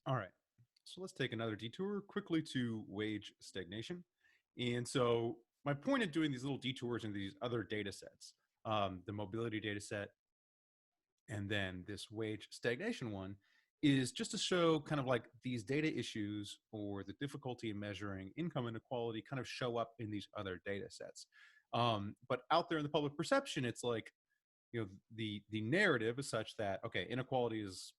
All right. So let's take another detour quickly to wage stagnation. And so my point of doing these little detours into these other data sets, the mobility data set, and then this wage stagnation one, is just to show kind of like these data issues or the difficulty in measuring income inequality kind of show up in these other data sets. But out there in the public perception, it's like, the narrative is such that, okay, inequality is,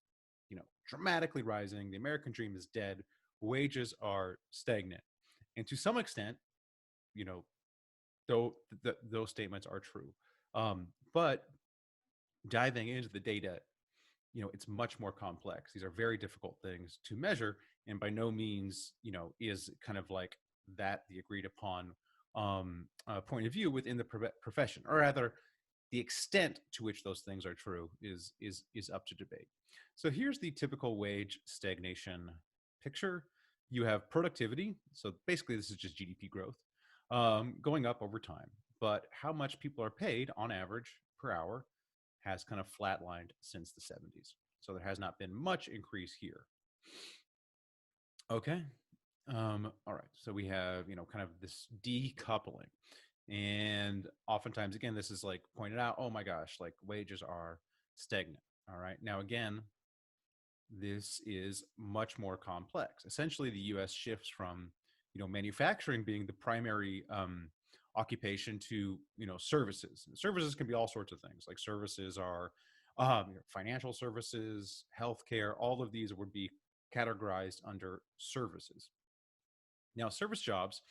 dramatically rising. The American dream is dead. Wages are stagnant. And to some extent, you know, though those statements are true. But diving into the data, it's much more complex. These are very difficult things to measure, and by no means, is kind of like that the agreed upon point of view within the profession, or rather, the extent to which those things are true is up to debate. So here's the typical wage stagnation picture. You have productivity, so basically this is just GDP growth, going up over time, but how much people are paid on average per hour has kind of flatlined since the 70s. So there has not been much increase here. Okay. All right. So we have, kind of this decoupling. And oftentimes, again, this is like pointed out, oh my gosh, like wages are stagnant. All right. Now, again, this is much more complex. Essentially, the US shifts from, manufacturing being the primary occupation to, services. And services can be all sorts of things. Like services are financial services, healthcare, all of these would be categorized under services. Now, service jobs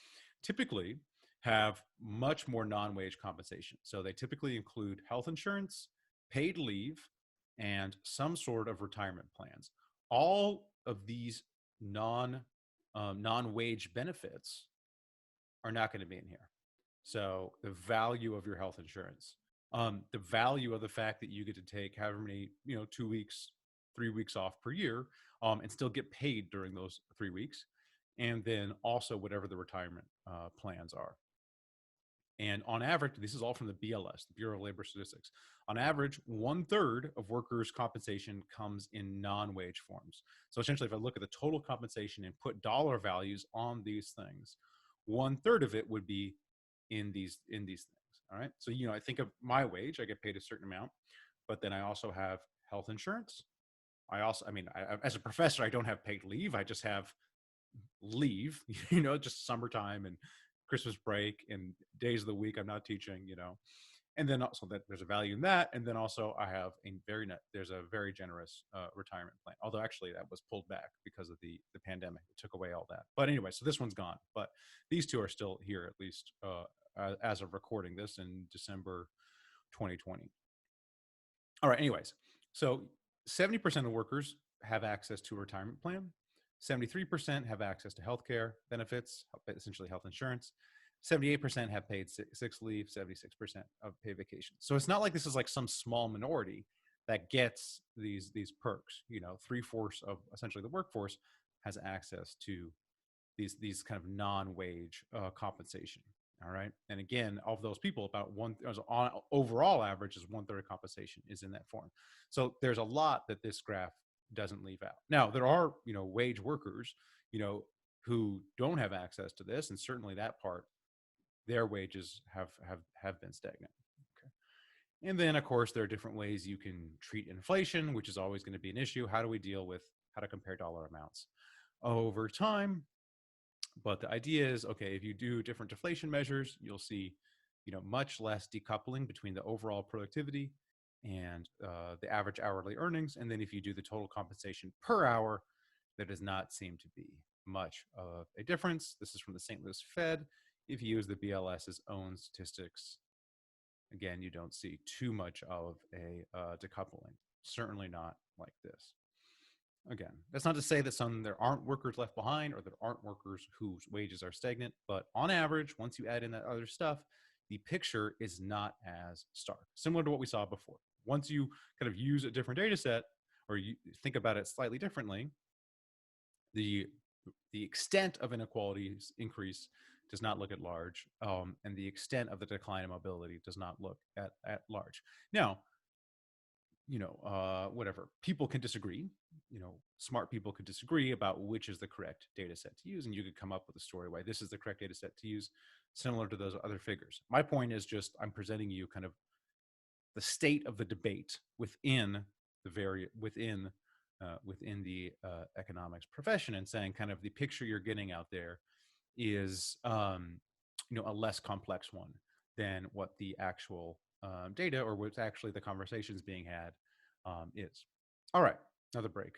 typically have much more non-wage compensation. So they typically include health insurance, paid leave, and some sort of retirement plans. All of these non-wage benefits are not going to be in here. So the value of your health insurance, the value of the fact that you get to take however many, 2 weeks, 3 weeks off per year, and still get paid during those 3 weeks, and then also whatever the retirement plans are. And on average, this is all from the BLS, the Bureau of Labor Statistics. On average, 1/3 of workers' compensation comes in non-wage forms. So essentially, if I look at the total compensation and put dollar values on these things, 1/3 of it would be in these things. All right. So I think of my wage, I get paid a certain amount, but then I also have health insurance. As a professor, I don't have paid leave. I just have leave, just summertime and Christmas break and days of the week I'm not teaching, and then also that there's a value in that. And then also I have there's a very generous retirement plan. Although actually that was pulled back because of the pandemic. It took away all that. But anyway, so this one's gone. But these two are still here, at least as of recording this in December 2020. All right. Anyways, so 70% of workers have access to a retirement plan. 73% have access to healthcare benefits, essentially health insurance. 78% have paid sick leave. 76% of paid vacation. So it's not like this is like some small minority that gets these perks. 3/4 of essentially the workforce has access to these kind of non-wage compensation. All right. And again, of those people, about one on overall average is 1/3 compensation is in that form. So there's a lot that this graph doesn't leave out. Now, there are, wage workers, who don't have access to this. And certainly that part, their wages have been stagnant. Okay. And then, of course, there are different ways you can treat inflation, which is always going to be an issue. How do we deal with how to compare dollar amounts over time? But the idea is, okay, if you do different deflation measures, you'll see, much less decoupling between the overall productivity and the average hourly earnings. And then if you do the total compensation per hour, there does not seem to be much of a difference. This is from the St. Louis Fed. If you use the BLS's own statistics, again, you don't see too much of a decoupling. Certainly not like this. Again, that's not to say that there aren't workers left behind or there aren't workers whose wages are stagnant, but on average, once you add in that other stuff, the picture is not as stark, similar to what we saw before. Once you kind of use a different data set or you think about it slightly differently, the extent of inequalities increase does not look at large, and the extent of the decline in mobility does not look at large. Now, whatever. People can disagree. Smart people could disagree about which is the correct data set to use, and you could come up with a story why this is the correct data set to use, similar to those other figures. My point is just I'm presenting you kind of the state of the debate within within the economics profession, and saying kind of the picture you're getting out there is a less complex one than what the actual data or what's actually the conversations being had is. All right, another break.